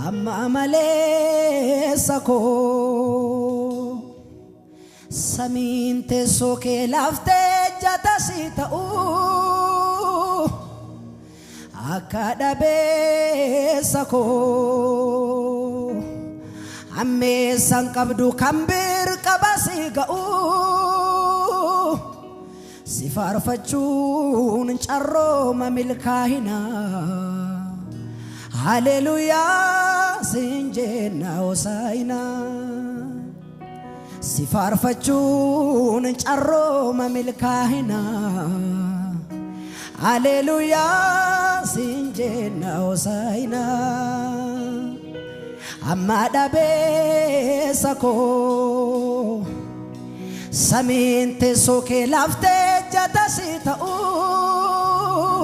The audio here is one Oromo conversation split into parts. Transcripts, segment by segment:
amma maleessa koo samiin teessoo kee laftee jatasi ta'uu akka dhabeessa koo ammeessan qabdu kan birqabasi ga'uu si faarfachuun carrooma milkaa'ina hallelujah sinjenna hosaina si faarfachuun carrooma milkaa'ina hallelujah sinjenna hosaina amma dhabeessa koo samiin teessoo kee laftee jatasi ta'uu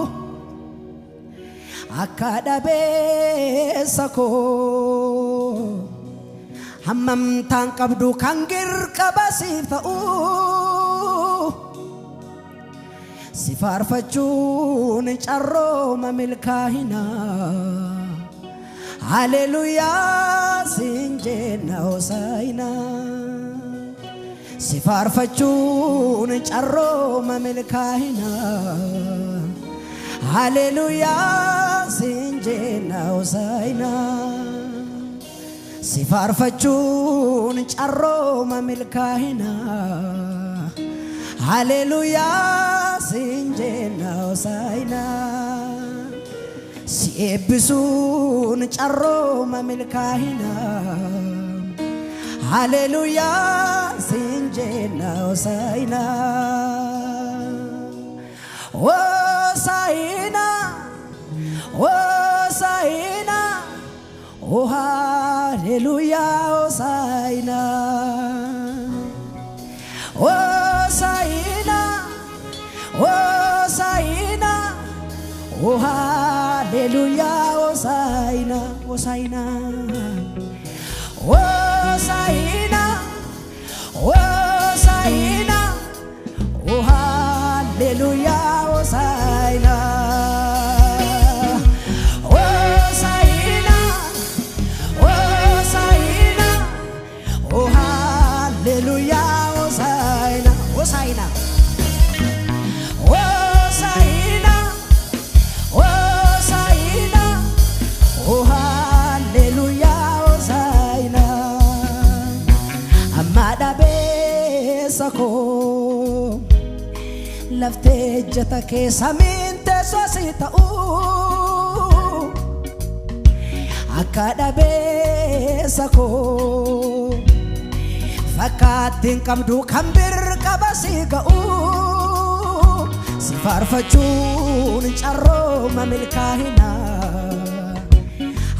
akka dhabeessa koo hammamtaan qabdu kan birqabasiif ta'uu si faarfachuun carrooma milkaa'ina hallelujah sinjenna hosaina si faarfachuun carrooma milkaa'ina hallelujah sinjenna hosaina si faarfachuun carrooma milkaa'ina hallelujah sinjenna hosaina si eebbisuun carrooma milkaa'ina hallelujah sinjenna hosaina hosaina hosaina oh hallelujah hosaina hosaina hosaina oh hallelujah hosaina hosaina hosaina hosaina oh hallelujah hosaina hosaina hosaina oh hallelujah hosaina hosaina hosaina hosaina oh hallelujah hosaina amma dhabeessa koo laftee jata kee samiin teessoo si ta'uu akka dhabeessa koo fakkaattiin qabdu kan birqabasi ga'uu si faarfachuun carrooma milkaa'ina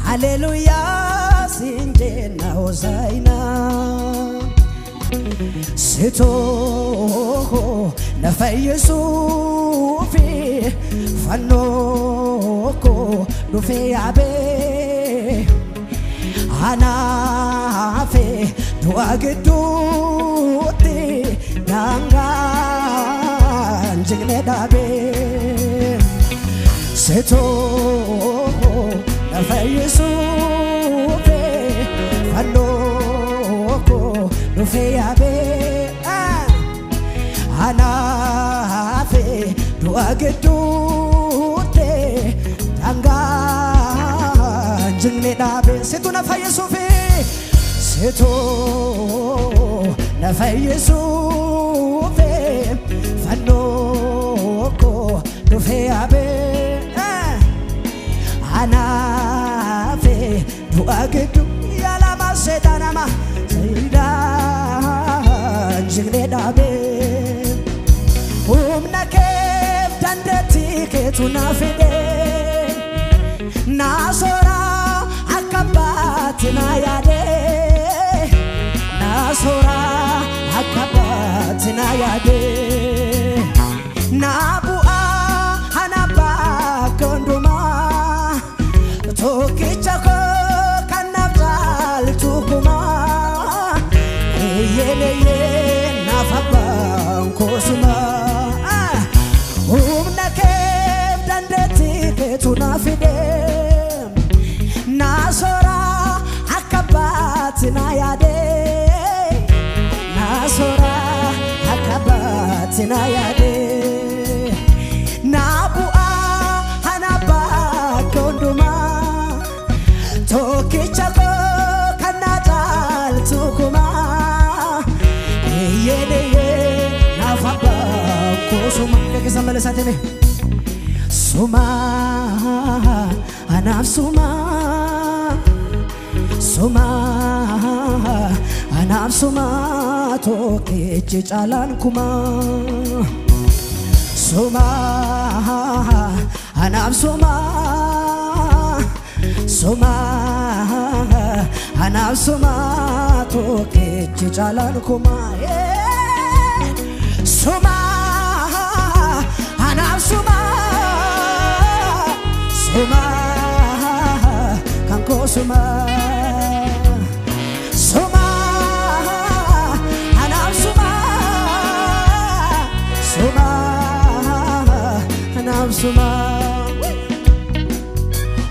hallelujah sinjenna hosaina sitoo na fayyisuufi fannoo koo dhufee yaabee anaafe du'a gidduutti daangaan jigne dhaabee sitoo na fayyisuufi fannoo koo dhufee yaabee anaafe du'a gidduutti daangaan jigne dhaabee situ na fayyisuufi situ na fayyisuufi fannoo koo dhufee yaabee anaafe du'a giddu yaalama seetanama seedaan jigne dhaabee humna keef dandeettii keetu na fide naasora akka baatti na yaade naasora akka baatti na yaade naabu'aa hana bakka hundumaa tokkicha koo kan naaf caaltu kumaa eeyyeeleeyyee naaf abbaan koosumaa humna keef dandeettii keetu na fide tinayade nasora tinayade nabua hanaba konduma tokichako kanadal tukuma yene nafaba kusuma kesamale satene suma anaf suma anaf suma tokichi chalan kuma suma anaf suma anaf suma tokichi chalan kuma suma anaf suma kanko suma Suma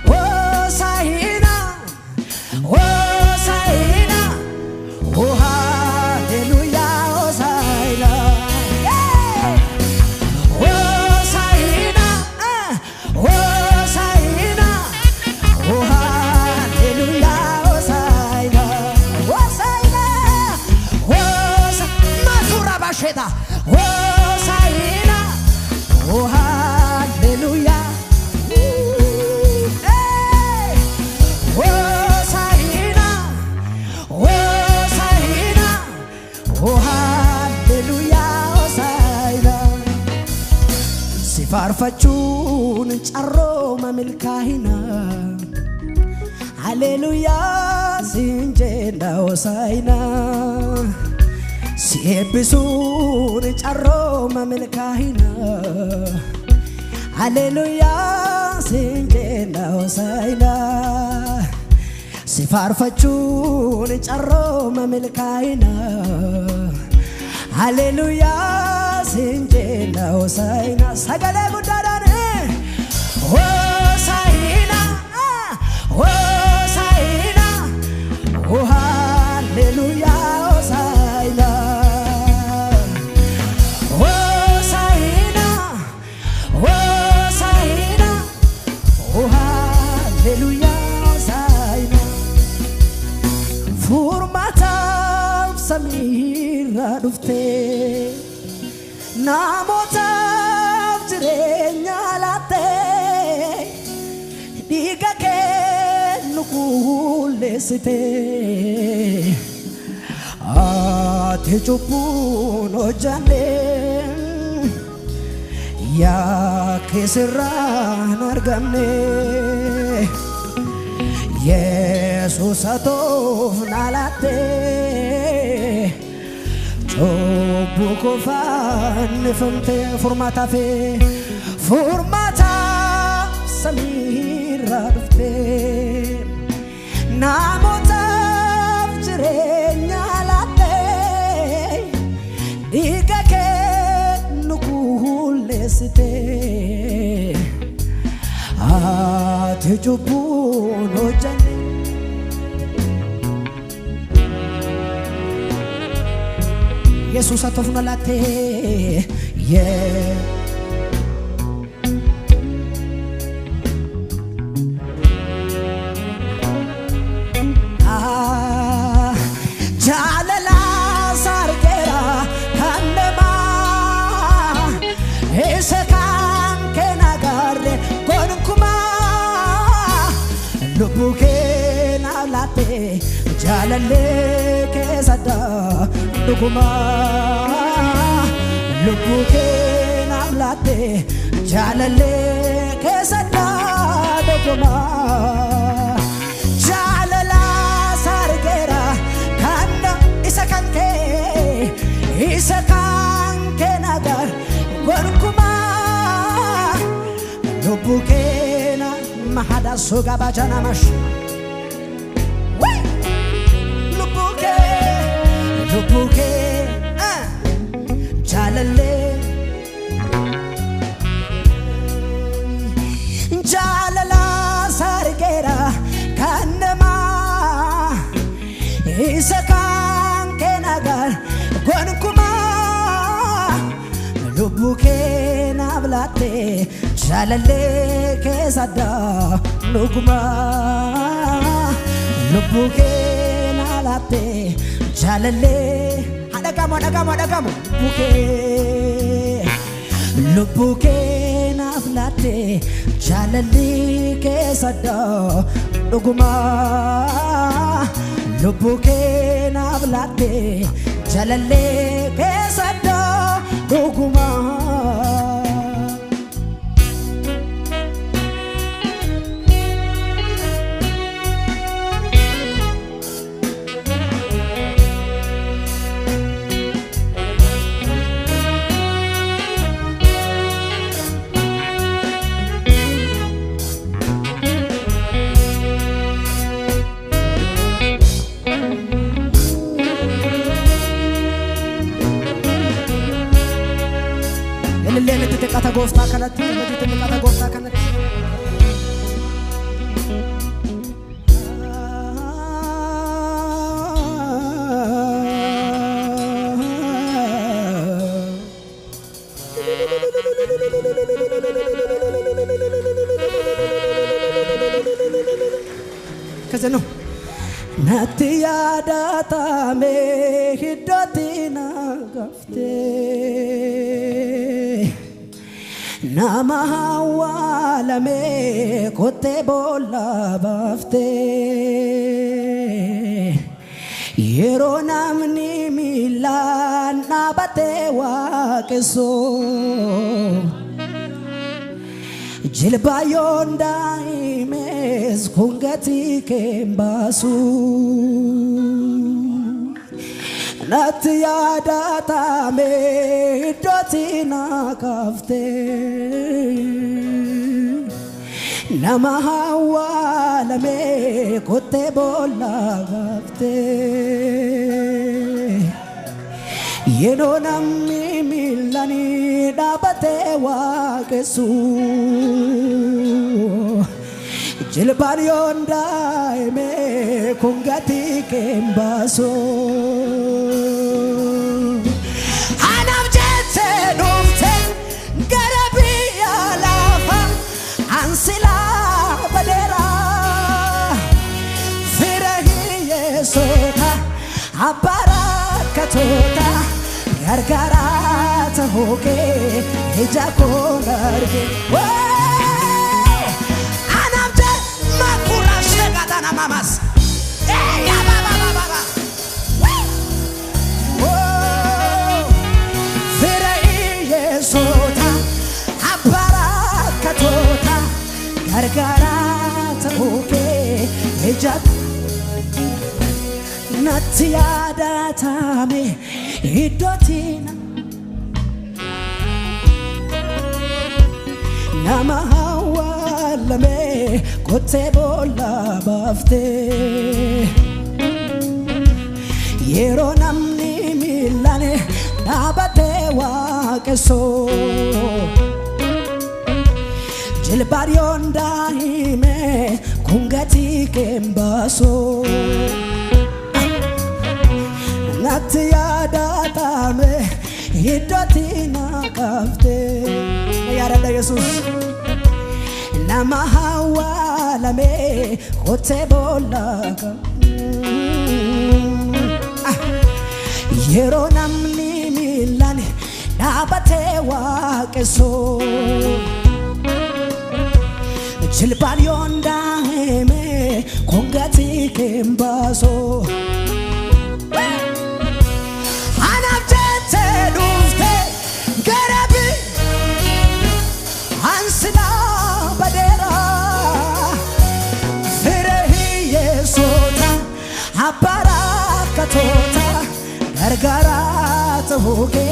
oh saina oh hallelujah oh saina oh saina oh hallelujah oh saina masura basheta oh saina oh hallelujah hey oh saina oh hallelujah oh saina sifarfachun charro mamilkahina hallelujah sinjenda oh saina siebisun charro mamilkahina hallelujah sinjenda hosaina sifarfachun charro mamilkahina hallelujah sinjenda hosaina sagale gudadane hosaina oh hallelujah hosaina hallelujah zaina furmata samira dufte namota jirenya late digake nukulesite ate chupuno jane ya kesran argamne Jesus atov nalate chobuko fan fante formata samira dufte namota jirenya late digake nukulesite ate chupuno jane Jesus atofuna late jalala sargera kanema esekan kenagarle konkuma lubuke na late jalale kesada lukuma lubuke na late jalale kesada lukuma jalala sargera kanna isakanke nagar gorkuma lubuke na mahada sugaba janamash lubuke jalale jalala sargera kanma isakan kenagar gonkuma lubuke nablate jalale kesada luguma lubuke nalate jalale adagamu lubuke naflate jalale kesada luguma lubuke naflate jalale kesada luguma اللي تتقطع غوفتا كانت تتقطع غوفتا كانت كذا نو نتيا داتا مهدتنا غفتي nama wala me kote bola bafte yero namni milan nabate wa keso jilba yonda imes kungati kembasu Natya data me dotina kafte Namaha wala me kote bola kafte Yeno nammi milani dabate wa kesu Jilbarion dai me kungati kembaso Anam jete nufte garabi alafa ansila badera Firahi yesota abarakatota gargara tahoke hijako garge Mamas, hey, baba, oh, vera Yesota, abarakatota, gargara tahoke, ejat, natiada tame, idotina, namahawa lame. kote bola bafte yero namni milane nabate wa keso jilbarion daime kungati kembaso natya datame hidotina kafte yarada Jesus Namaha wala me kote bola yero namni milane nabate wa keso jilbarion daime kungati kembaso anabjete dufte garabi ansila badera Firahi Yesota abarakatota gargara tahoke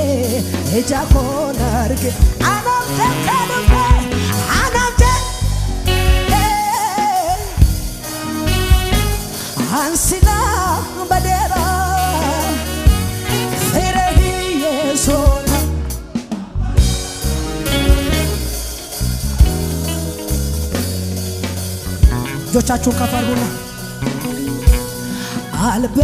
ejako narge anamte ansila badera Firahi Yesota ጆቻችሁን ከፍ አድርጉና አልበ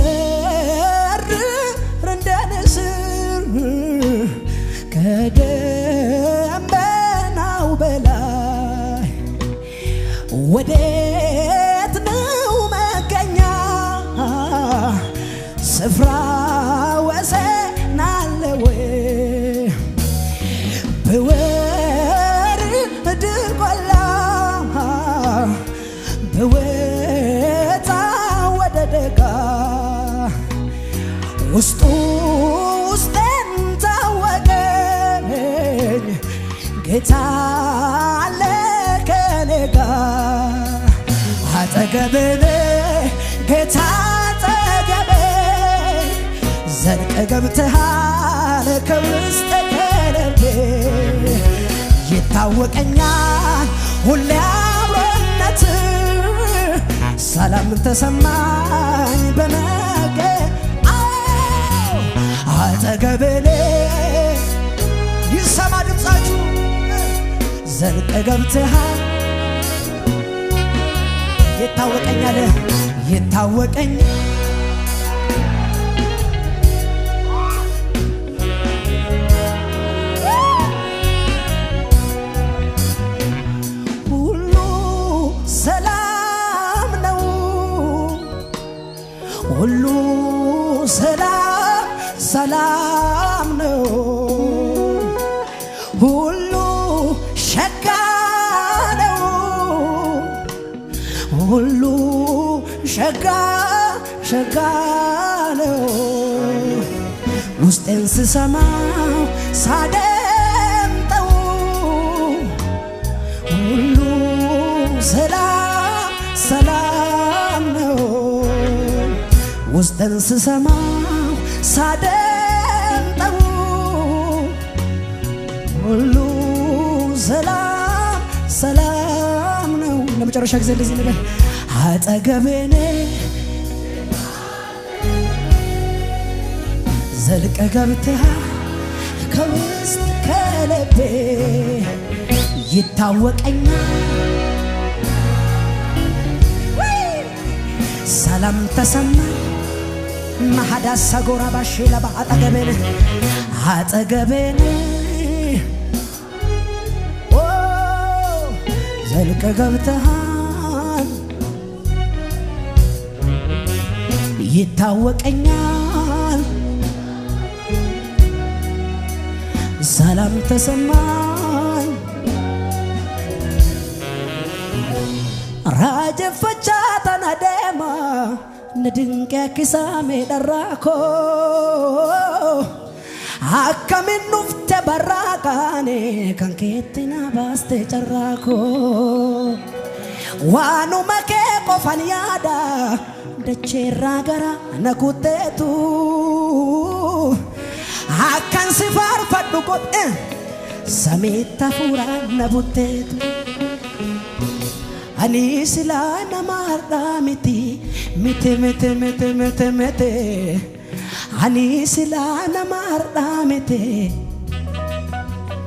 ውስጤን ታወቀኝ ጌታ አለ ከኔ ጋር አጠገቤ ጌታ አጠገቤ ዘልቀህ ገብተሃል ከውስጤ ከልቤ ይታወቀኛል ሁሌ አብሮነት ሰላም ተሰማኝ በነገ አጠገቤ ይሰማ ድምፃችሁ ዘልቀህ ገብተሃል ይታወቀኛል ይታወቀኛል ሁሉ ሰላም ነው ሁሉ ሰላም ነው ሁሉ ሸጋ ነው ሁሉ ሸጋ ነው ውስጤን ስሰማው ሳደምጠው ሁሉ ሰላም ነው ውስጤን ስሰማው ሳደምጠው ሁሉ ሰላም ነው ለመጨረሻ ጊዜ እንደዚህ ነበር አጠገቤ ዘልቀህ ገብተሃል ከውስጥ ከልቤ ይታወቀኛል ሰላም ተሰማኝ ማሐዳስ ሰጎራ ባሽላ አጠገቤ ዘልቀህ ገብተሃል ይታወቀኛል ሰላም ተሰማኝ ራጀፈቻ ተናደማ ንድንቅ ያክሳሜ ደራኮ akkamiin nufte barraaqaane kan keettina baaste carraakoo waanuma kee qofan yaada dacheerraa gara na kutteetu akkan si faarfadhu godhe samiitti hafuuraan na butteetu ani silaa nama har'aa miti mite ani silaa nama har'aa mite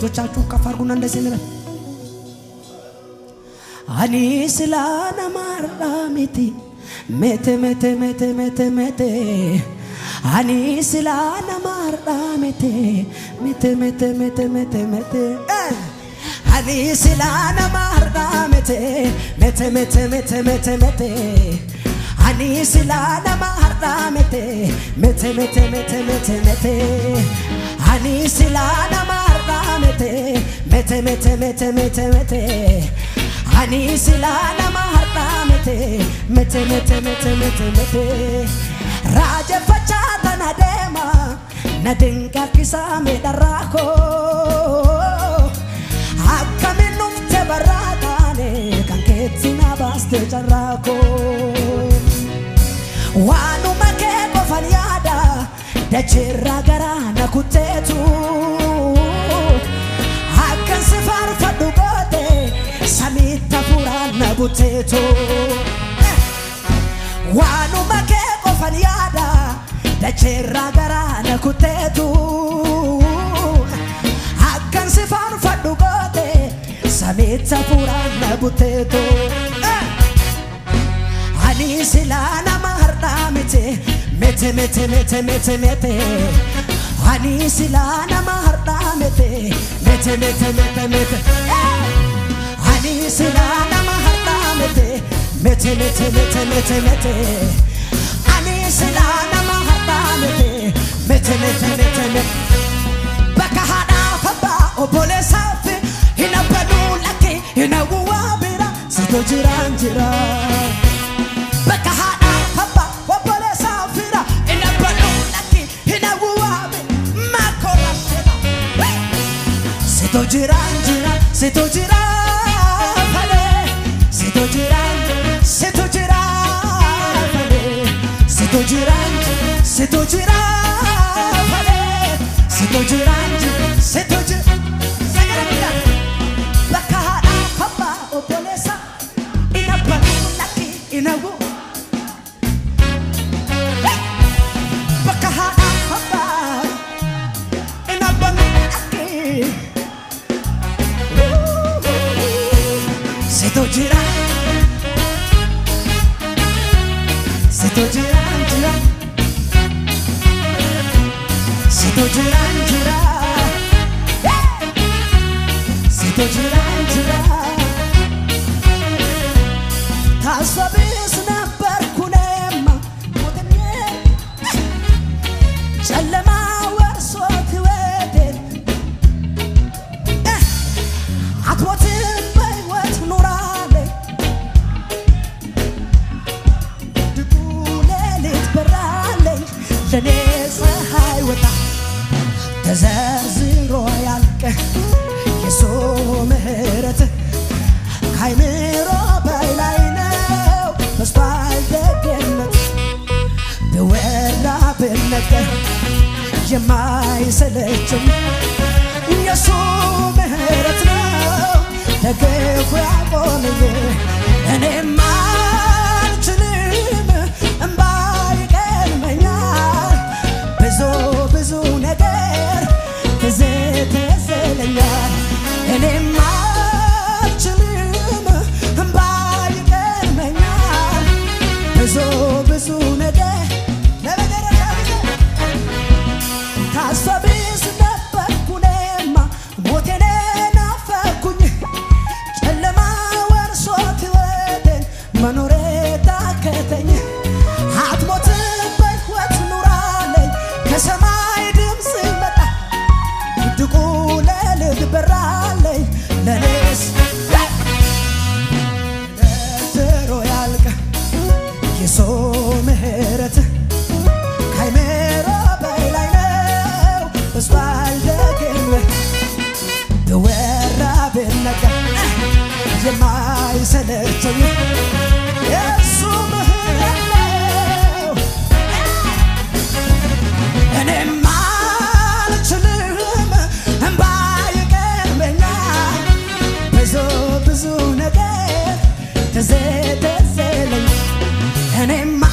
jochaachuu kafaarguun andasii nira ani silaa nama har'aa miti mite ani silaa nama har'aa miti mite ani silaa nama har'aa miti mite ani silaa nama har'aa miti mite ani silaa nama har'aa miti mite ani silaa nama har'aa miti mite raajeffachaa tana deema na dinqa kisaame dharraakoo akkamiin nufte barraaqaane kan keetti na baaste carraakoo waanuma kee qofan yaada dacheerraa gara na kutteetu akkan si faarfadhu goote samiitti hafuuraan na butteetu waanuma kee qofan yaada dacheerraa gara na kutteetu akkan si faarfadhu goote samiitti hafuuraan na butteetu ani silaa nama har'aa miti mite ani silaa nama har'aa miti mite ani silaa nama har'aa miti mite ani silaa nama har'aa miti mite bakka haadhaaf abbaa obboleessaaf hin abbanuu lakkee hin hawwaa bira sitoo jiraan jira bakka haadhaaf abbaa obboleessaaf hin abbanuu lakkee gira gira se tu gira fale se tu gira fale se tu gira fale se tu gira sagara bakara papa opolesa ina panulaki ina wo bakara papa ina panulaki se tu gira gira se tu gira gira se tu gira gira ታስበብስ ነበርኩኔማ ሞተኔ ጨለማ ወርሶት ሕይወቴን አትሞትም በሕይወት ኑራለኝ ድጉ ሌሊት በራለኝ ለኔ ፀሐይ ወጣ ተዘርዝሮ ያልቅ የሱ ምሕረት ካይምሮ በላይ ነው በስቷል ደግነት ብወራ ብነገር የማይሰለችኝ የሱ ምሕረት ነው ደግፎ ያቆመኝ እኔማ አልችልም እምባ ይቀድመኛል ብዙ ነገር ትዝ ይለኛል እኔማ አልችልም እምባ ይቀድመኛል ብዙ ነገር ለመጨረሻ ታስበብስ ነበርኩኔማ ሞቴን ናፈኩኝ ጨለማ ወርሶት ሕይወቴን መኖሬ ታከተኝ አትሞትም በሕይወት ኑራለኝ ከሰማይ ድምፅ መጣ ድቁ ሌሊት በራለኝ ለኔስ ዘሮ ያልቅ የሱ ምሕረት ካይምሮ በላይ ነው በስቷል ደግነት ብወራ ብነገር የማይሰለቸኝ የሱ ምሕረት ነው እኔማ አልችልም እምባ ይቀድመኛል ብዙ ነገር ትዝ ይለኛል እኔማ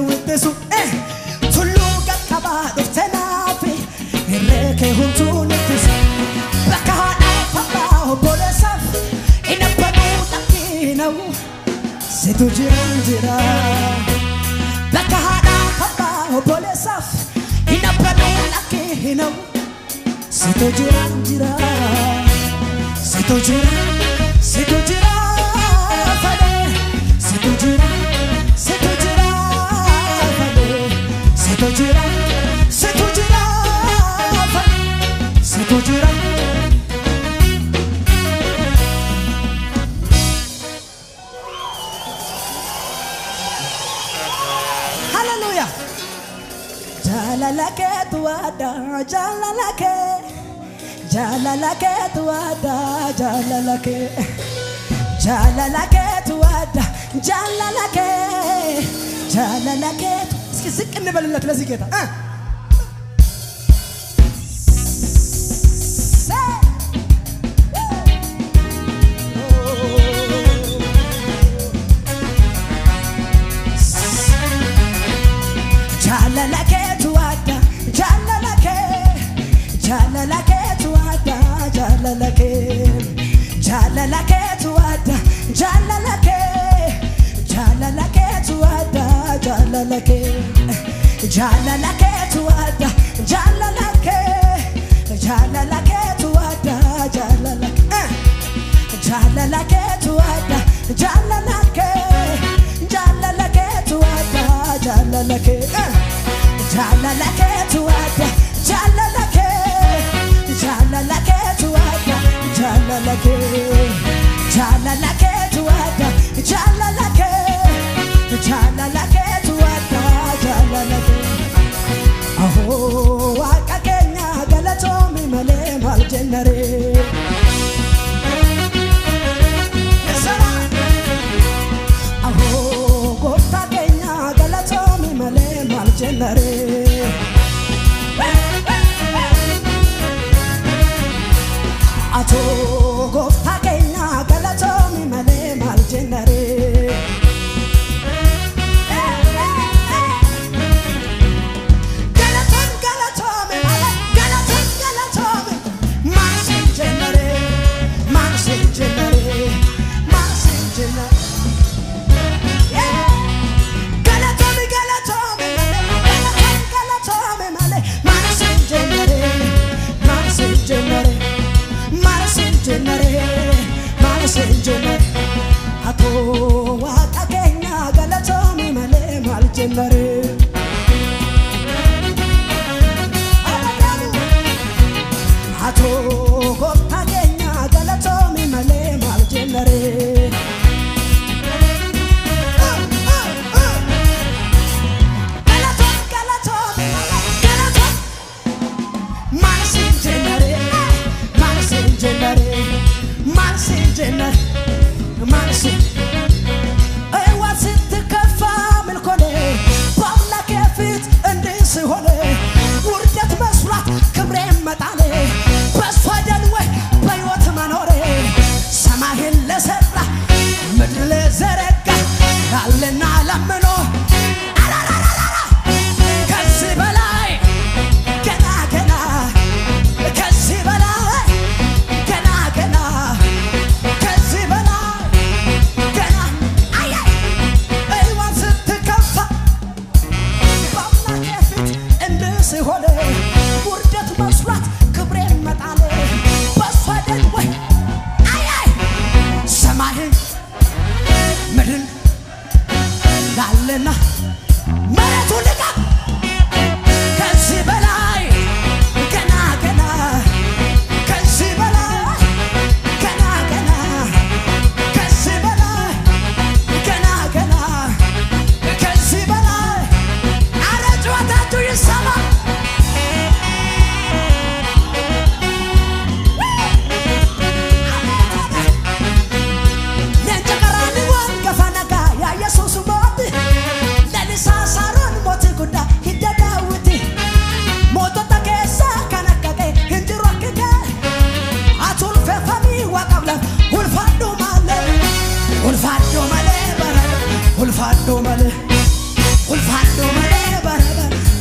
wittesu tullu qaqqaba dhuftanafi irreke huntuun ittisu bakka haadha abbaa obboleessaaf hin abbanuu dhaqqinawu situ jira bakka haadha abbaa obboleessaaf hin abbanuu dhaqqinawu situ jira situ jira fade situ jira fade situ jira fade situ jira hallelujah jalalake tuada jalalake tuada jalalake tuada jalalake እስኪ ዝቅ እንበልለት ለዚህ ጌታ jalalake tuada jalalake tuada jalalake tuada jalalake tuada jalalake tuada jalalake tuada jalalake tuada jalalake tuada jalalake tuada jalalake tuada jalalake tuada jalalake tuada jalalake aho wakakenya galatomi male maljennare aho gotakenya galatomi male maljennare ato gotakenya galatomi male maljennare ato wakakenya galatomi male maljennare ato gotakenya galatomi male maljennare Marsi ay wasit kafa milkone balla kefit endis hone wurdet መስራት ክብሬ መጣለ በሷ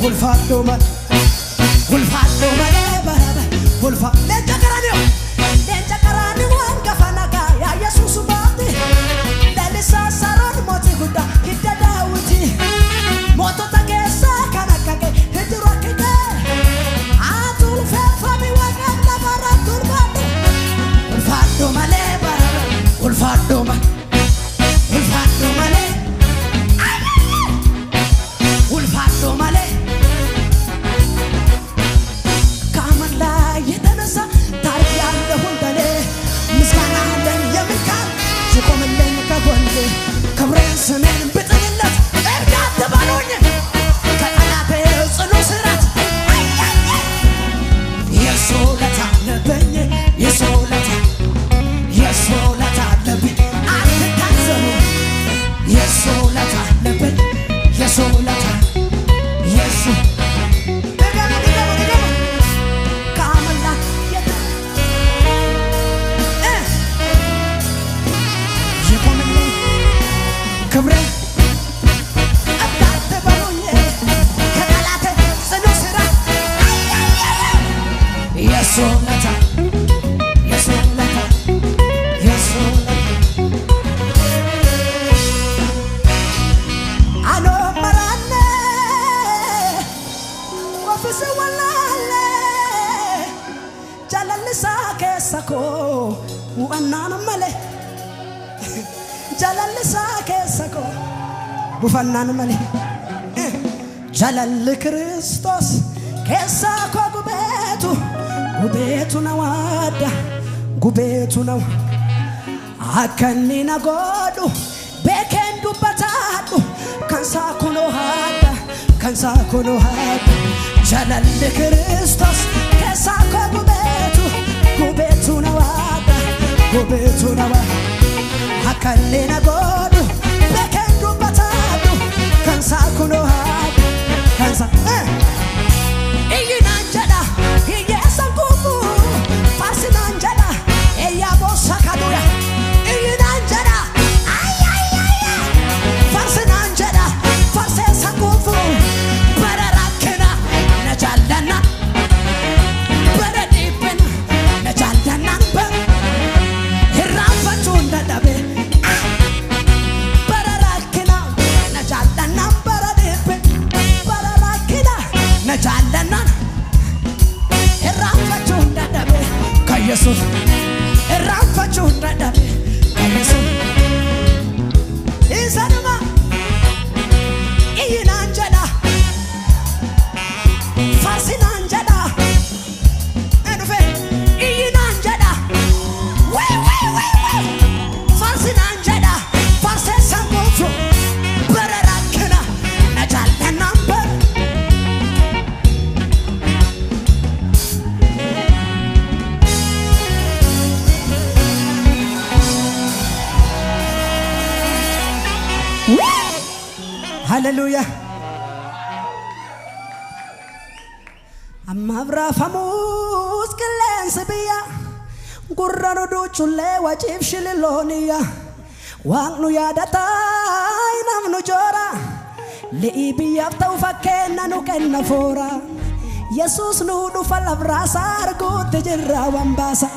ulfaadho malee baraba ulfa leenca qaraanii waan gafanaga yaa Yesuus baate lalisaa saroon mootii guddaa hidda Daawiti mootota keessaa kan akka kee hiddu rakkite aatul feeffami waaqaan lafarra turbaadhu ulfaadho malee baraba ulfaadho malee كبرين سنين بطلت ارجع تبالوني كأنابي صنو سرات يسولة نبني يسولة نبي عند تنزلو يسولة نبني يسولة يسو كبرين أبدأت بلوني كنالات سنو سرات يسولة أنا مراني وفيس والله جلال ساكي ساكو وأنا ملي جلال ساكي ساكو بفنان ملي جلال كريستوس كيساكو قبيتو نوادا قبيتو نو أكني نقودو بكندو بتادو كان ساكو هادا جلال كريستوس كيساكو قبيتو نوادا قبيتو نوادا أكني نقودو بكندو بتادو كان ساكو هادا كان ساكو إينا جدا إيا سانكوفو فارسنا جدا إيا بوسا كادويا إينا جدا فارسنا جدا فارسي سانكوفو برراكنا نجالنا برديبنا نجالنا الرافة ندبي برراكنا نجالنا برديبنا برراكنا نجالنا الرافة ندبي كيسوس الرافة ندبي كيسوس إنسانما إينا جدا فارسنا جدا أنوفي إينا جدا وي فارسنا جدا فارسي سانكوفو برراكنا نجالنا هاليلويا أما برافموس كلن سبيا قرروا دوتشلي وجيب شللونيا وانو يادتاي نمنو جورا لإبي يفتو فكينا نكنا فورا يسوس نودو فالبراسا أرقو تجرى وانباسا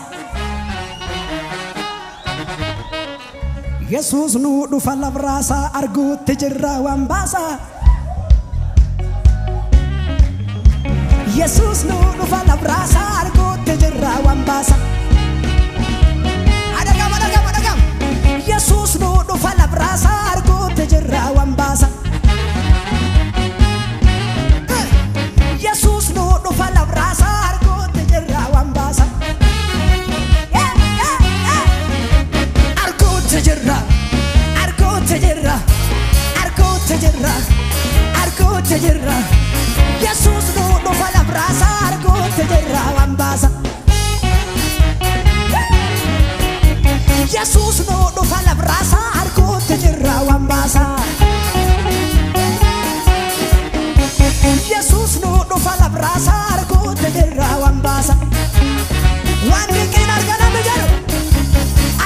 يسوس نودو فالبراسا أرقو تجرى وانباسا يسوس نودو فالبراسا أرقو تجرى وانباسا أدقام يسوس نودو فالبراسا أرقو تجرى وانباسا يسوس نودو فالبراسا أرقو تجرى وانباسا أرقو تجرى يسوس نودو فالبراسا أرقو تجرى وانباسا يسوس نودو فالبراسا أرقو تجرى وانباسا يسوس نودو فالبراسا أرقو تجرى وانباسا واني كنا رجعنا بجرو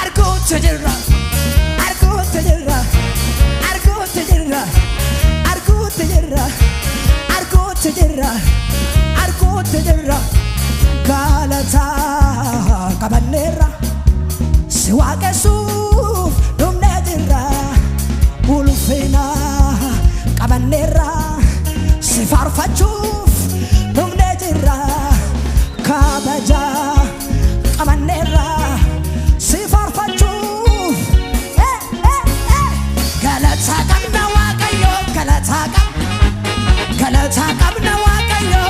أرقو تجرى arguutti jirra galata qabanneerra si waaqessuuf dhumnee jirra ulfina qabanneerra si faarfachuuf dhumnee jirra kabaja qabanneerra si faarfachuuf galata qabna waaqayyo galata qabna waaqayyo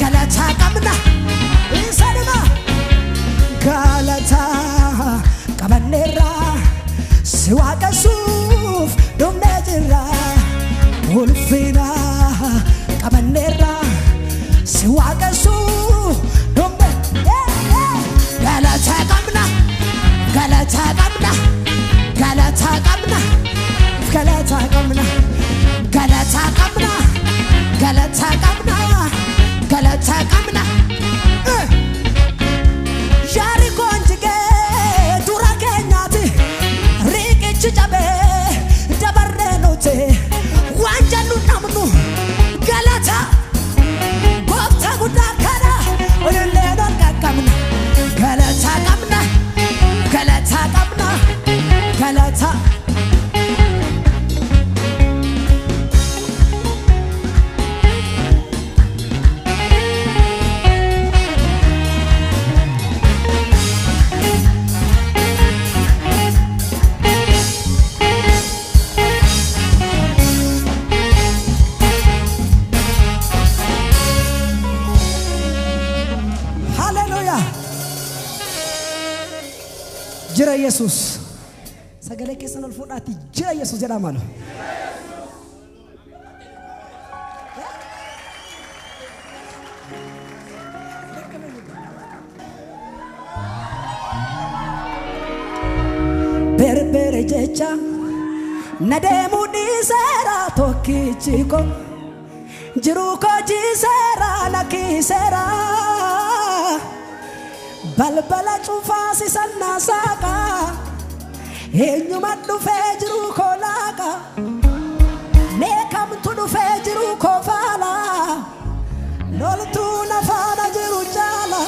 galata qabna isanima galata qabanneerra si waaqessuuf dhumnee jirra ulfina qabanneerra si waaqessuuf dhumnee galata qabna galata qabna galata qabna galata qabna galata qabna galata qabna galata qabna yari konjige dura kenyati riqichi jabe dabarre note wanjanu namnu galata gofta gudakana olele don kakamna galata qabna galata qabna galata jira Jesus sagale keessan ol fudhaati jira Jesus jedhama lo berbere jecha nademu disera tokkichiko jiru ko jisera nakisera balbala chufasi sanna saka enyuma du fejru kolaka nekam tu du fejru kofala loltu na fana jiru jala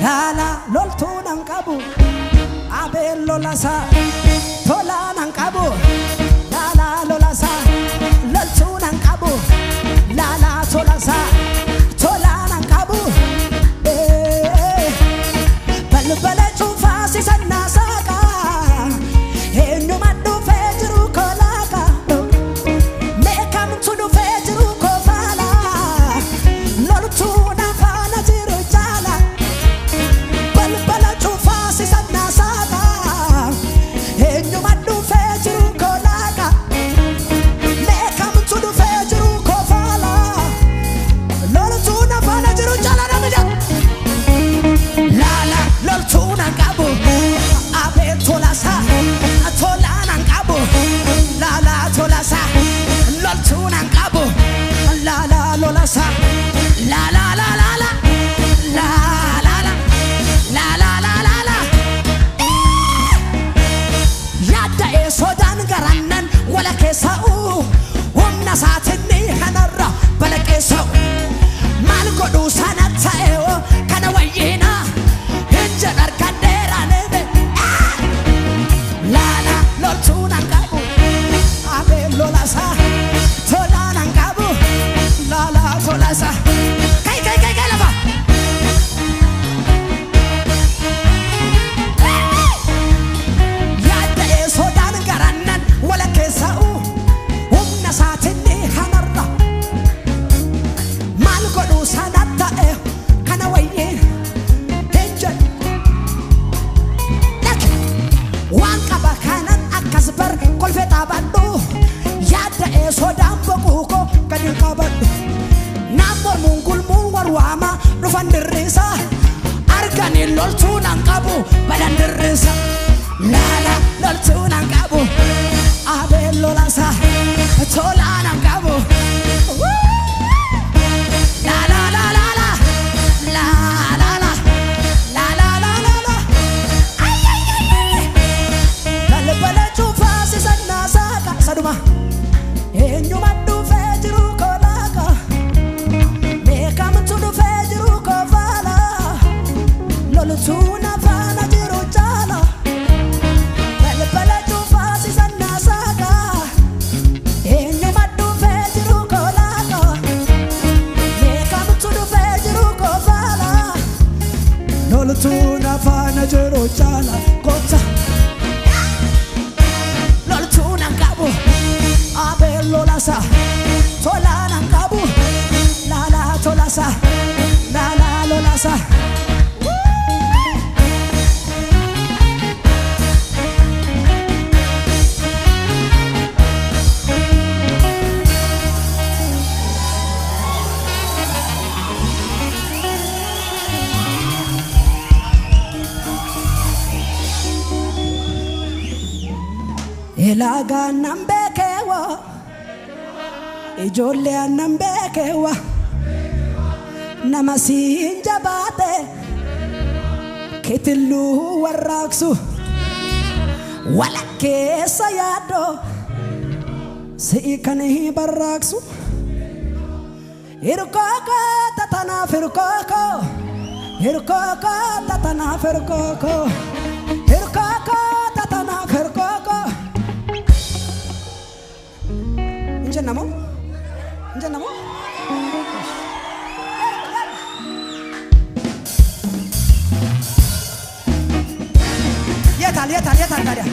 lala loltu nankabu abello lasa tola nankabu lala lolasa loltu nankabu lala tolasa tola nankabu balbala chufasi sanna saka enyuma du fejru kolaka nekam tu du fejru kofala loltu na fana jiru jala balbala chufasi sanna saka enyuma du fejru kolaka nekam tu du fejru kofala loltu na fana jiru jala namija lala loltuna kabu abe tolasa tolana kabu lala tolasa loltuna kabu lala lolasa lala la la la la la la la la la la yada esodan garannan wala kesau umna satni hanarra bala kesau mal godu sanata eo kana wayina janar kandera nebe lala loltuna kabu abe lolasa tolana kabu lala tolasa kai lava yada esodan garannan wala kesau umna satni hanarra mal godu sanata e kana waye wanka bakanan akasbar kolfeta badu yada esodan bokuko kadin kabadu namor mungkul mungwar wama rufan derisa argani loltunan kabu badan derisa lala loltunan kabu abe lolasa tolanan kabu la la la la la la la la la la la la la ay ay ay elaga nambekewa ijolle nambekewa namasi injabate kitilu waraksu walake sayado seikane baraksu irkoko tatana firkoko irkoko tatana firkoko irkoko tatana firkoko injenamo yetal tadia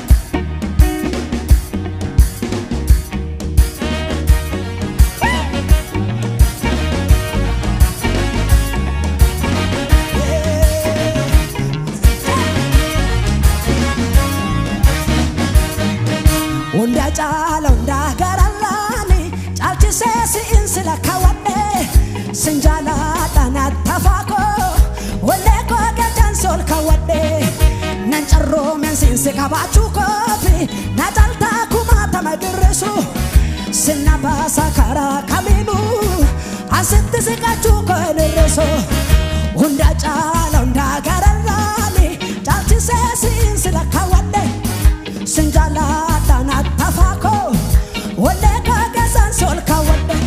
Unda cala unda garalani calci sesi insila kawane senjala tanat tafako wale ko gajan sol kawane nancarro men sinse kabachu kopi najalta kumata madresu senaba sakara kaminu asente se kachu konereso unda cala unda garalani calci sesi insila kawane senjala tanat tafako wale ko gajan sol kawane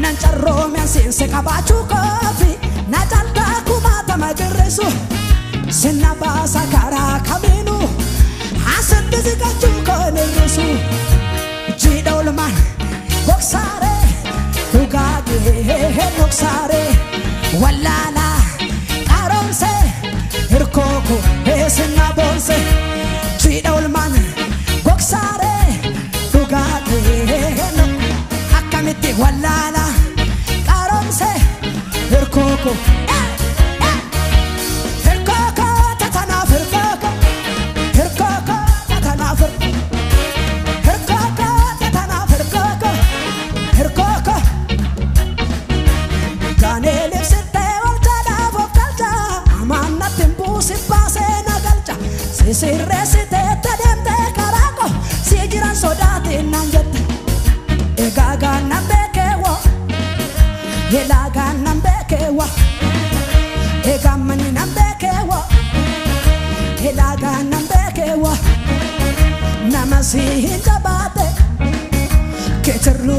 nancarro men sinse kabachu kopi najalta kumata madresu senaba sakara kaminu asente zikachu koneresu jidolman boksare ugage boksare walala karonse irkoko esena bonse jidolman boksare ugage no akamiti walala karonse irkoko Si resite tedemte karako si jiran sodate nanjete egaga nambekewa elaga nambekewa egamani nambekewa elaga nambekewa namasi hinjabate keterlu